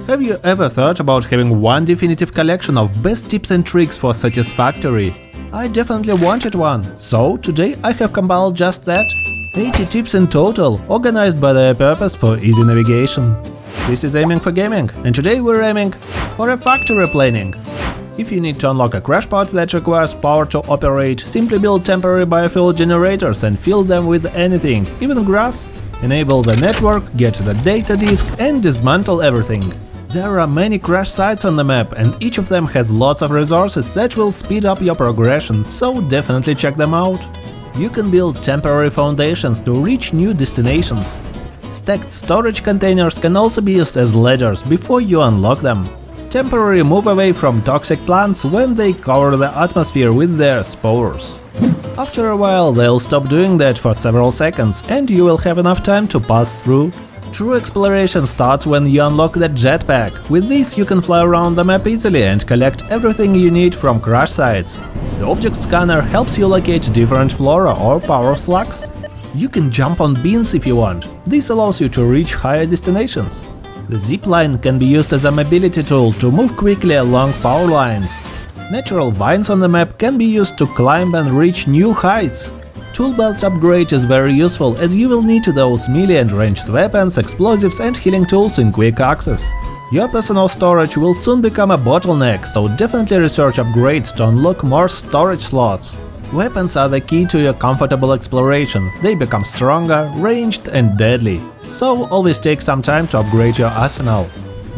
Have you ever thought about having one definitive collection of best tips and tricks for Satisfactory? I definitely wanted one, so today I have compiled just that. 80 tips in total, organized by their purpose for easy navigation. This is Aiming for Gaming, and today we're aiming for a factory planning. If you need to unlock a crash pod that requires power to operate, simply build temporary biofuel generators and fill them with anything, even grass. Enable the network, get the data disk and dismantle everything. There are many crash sites on the map, and each of them has lots of resources that will speed up your progression, so definitely check them out. You can build temporary foundations to reach new destinations. Stacked storage containers can also be used as ladders before you unlock them. Temporarily move away from toxic plants when they cover the atmosphere with their spores. After a while they'll stop doing that for several seconds, and you will have enough time to pass through. True exploration starts when you unlock the jetpack. With this you can fly around the map easily and collect everything you need from crash sites. The object scanner helps you locate different flora or power slugs. You can jump on beans if you want. This allows you to reach higher destinations. The zipline can be used as a mobility tool to move quickly along power lines. Natural vines on the map can be used to climb and reach new heights. Toolbelt upgrade is very useful, as you will need those melee and ranged weapons, explosives and healing tools in quick access. Your personal storage will soon become a bottleneck, so definitely research upgrades to unlock more storage slots. Weapons are the key to your comfortable exploration. They become stronger, ranged and deadly. So always take some time to upgrade your arsenal.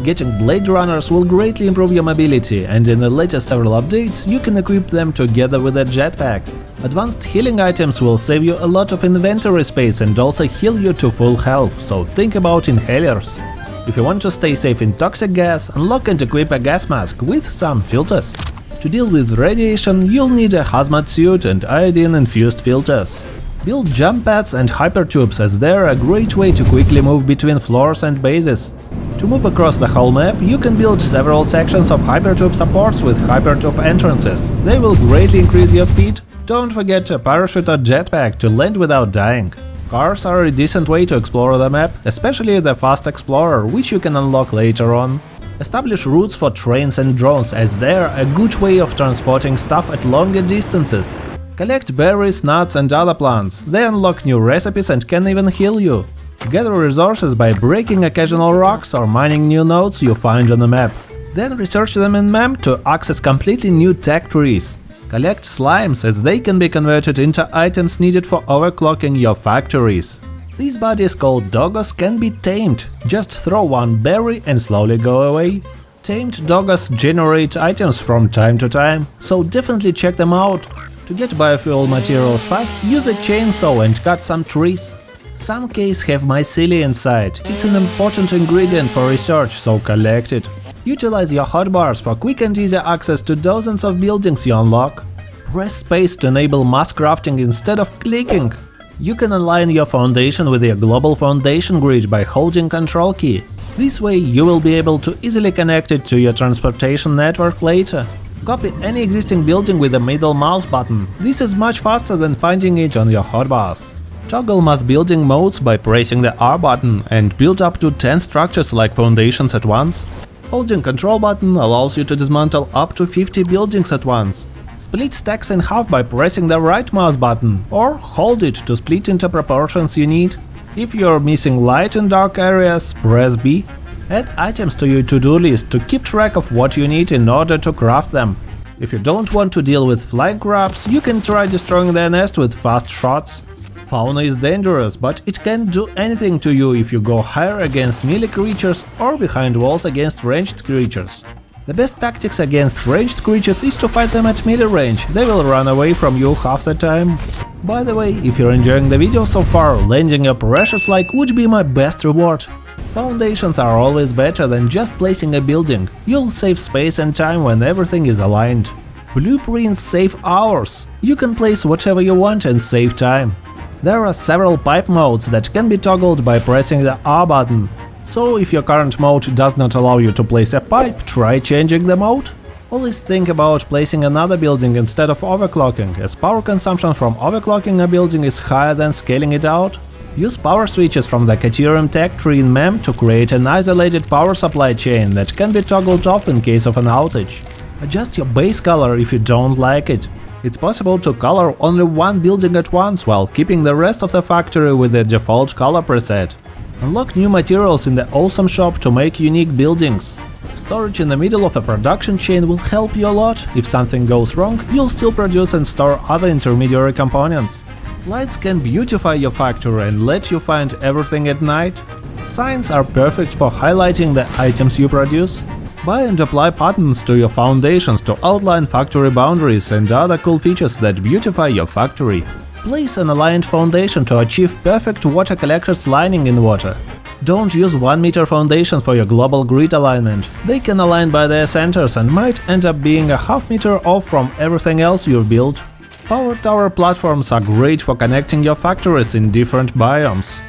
Getting blade runners will greatly improve your mobility, and in the latest several updates you can equip them together with a jetpack. Advanced healing items will save you a lot of inventory space and also heal you to full health, so think about inhalers. If you want to stay safe in toxic gas, unlock and equip a gas mask with some filters. To deal with radiation, you'll need a hazmat suit and iodine-infused filters. Build jump pads and hypertubes, as they're a great way to quickly move between floors and bases. To move across the whole map, you can build several sections of hypertube supports with hypertube entrances. They will greatly increase your speed. Don't forget a parachute or jetpack to land without dying. Cars are a decent way to explore the map, especially the Fast Explorer, which you can unlock later on. Establish routes for trains and drones, as they're a good way of transporting stuff at longer distances. Collect berries, nuts and other plants. They unlock new recipes and can even heal you. Gather resources by breaking occasional rocks or mining new nodes you find on the map. Then research them in MEM to access completely new tech trees. Collect slimes, as they can be converted into items needed for overclocking your factories. These bodies called doggos can be tamed. Just throw one berry and slowly go away. Tamed doggos generate items from time to time, so definitely check them out. To get biofuel materials fast, use a chainsaw and cut some trees. Some caves have mycelium inside. It's an important ingredient for research, so collect it. Utilize your hotbars for quick and easy access to dozens of buildings you unlock. Press space to enable mass crafting instead of clicking. You can align your foundation with your global foundation grid by holding Ctrl key. This way you will be able to easily connect it to your transportation network later. Copy any existing building with the middle mouse button. This is much faster than finding it on your hotbars. Toggle mass building modes by pressing the R button and build up to 10 structures like foundations at once. Holding Ctrl button allows you to dismantle up to 50 buildings at once. Split stacks in half by pressing the right mouse button, or hold it to split into proportions you need. If you're missing light and dark areas, press B. Add items to your to-do list to keep track of what you need in order to craft them. If you don't want to deal with flying crabs, you can try destroying their nest with fast shots. Fauna is dangerous, but it can't do anything to you if you go higher against melee creatures or behind walls against ranged creatures. The best tactics against ranged creatures is to fight them at melee range. They will run away from you half the time. By the way, if you're enjoying the video so far, landing a precious like would be my best reward. Foundations are always better than just placing a building. You'll save space and time when everything is aligned. Blueprints save hours. You can place whatever you want and save time. There are several pipe modes that can be toggled by pressing the R button. So if your current mode does not allow you to place a pipe, try changing the mode. Always think about placing another building instead of overclocking, as power consumption from overclocking a building is higher than scaling it out. Use power switches from the Caterium tech tree in MEM to create an isolated power supply chain that can be toggled off in case of an outage. Adjust your base color if you don't like it. It's possible to color only one building at once while keeping the rest of the factory with the default color preset. Unlock new materials in the Awesome Shop to make unique buildings. Storage in the middle of a production chain will help you a lot. If something goes wrong, you'll still produce and store other intermediary components. Lights can beautify your factory and let you find everything at night. Signs are perfect for highlighting the items you produce. Buy and apply patterns to your foundations to outline factory boundaries and other cool features that beautify your factory. Place an aligned foundation to achieve perfect water collectors lining in water. Don't use 1 meter foundations for your global grid alignment. They can align by their centers and might end up being a half meter off from everything else you've built. Power tower platforms are great for connecting your factories in different biomes.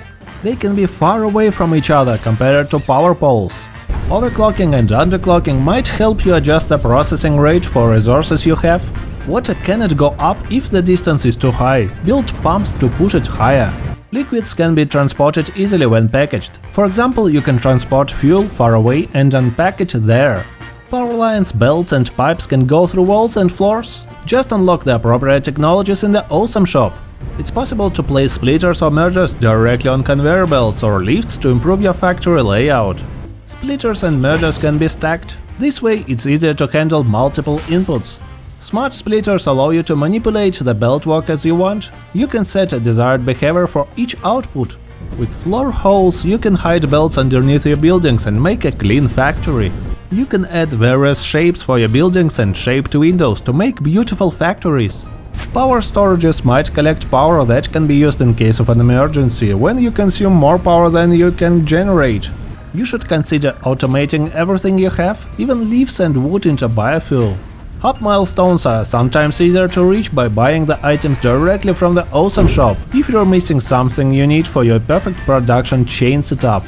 They can be far away from each other compared to power poles. Overclocking and underclocking might help you adjust the processing rate for resources you have. Water cannot go up if the distance is too high. Build pumps to push it higher. Liquids can be transported easily when packaged. For example, you can transport fuel far away and unpack it there. Power lines, belts and pipes can go through walls and floors. Just unlock the appropriate technologies in the Awesome Shop. It's possible to place splitters or mergers directly on conveyor belts or lifts to improve your factory layout. Splitters and mergers can be stacked. This way it's easier to handle multiple inputs. Smart splitters allow you to manipulate the belt walk as you want. You can set a desired behavior for each output. With floor holes, you can hide belts underneath your buildings and make a clean factory. You can add various shapes for your buildings and shaped windows to make beautiful factories. Power storages might collect power that can be used in case of an emergency, when you consume more power than you can generate. You should consider automating everything you have, even leaves and wood, into biofuel. Hub milestones are sometimes easier to reach by buying the items directly from the Awesome Shop, if you're missing something you need for your perfect production chain setup.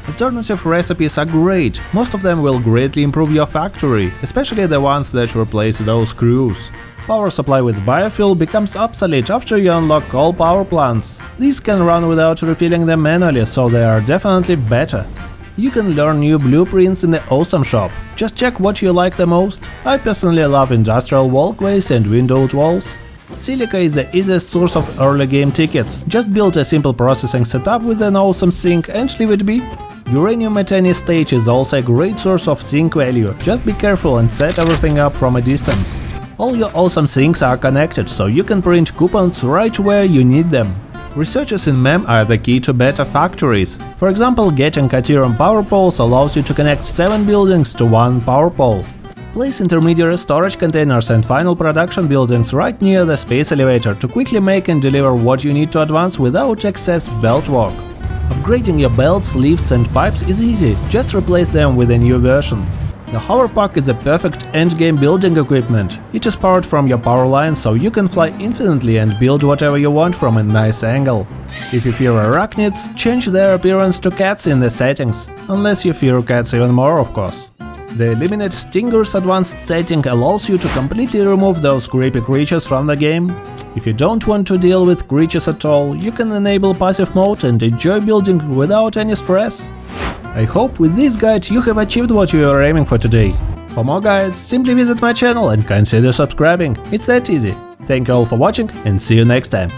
Alternative recipes are great, most of them will greatly improve your factory, especially the ones that replace those screws. Power supply with biofuel becomes obsolete after you unlock all power plants. These can run without refilling them manually, so they are definitely better. You can learn new blueprints in the Awesome Shop. Just check what you like the most. I personally love industrial walkways and windowed walls. Silica is the easiest source of early game tickets. Just build a simple processing setup with an awesome sink and leave it be. Uranium at any stage is also a great source of sink value. Just be careful and set everything up from a distance. All your awesome sinks are connected, so you can print coupons right where you need them. Researches in MEM are the key to better factories. For example, getting Caterium power poles allows you to connect 7 buildings to 1 power pole. Place intermediary storage containers and final production buildings right near the space elevator to quickly make and deliver what you need to advance without excess belt work. Upgrading your belts, lifts and pipes is easy, just replace them with a new version. The Hover Pack is a perfect endgame building equipment. It is powered from your power line, so you can fly infinitely and build whatever you want from a nice angle. If you fear arachnids, change their appearance to cats in the settings, unless you fear cats even more, of course. The Eliminate Stingers advanced setting allows you to completely remove those creepy creatures from the game. If you don't want to deal with creatures at all, you can enable passive mode and enjoy building without any stress. I hope with this guide you have achieved what you were aiming for today. For more guides, simply visit my channel and consider subscribing, it's that easy. Thank you all for watching and see you next time.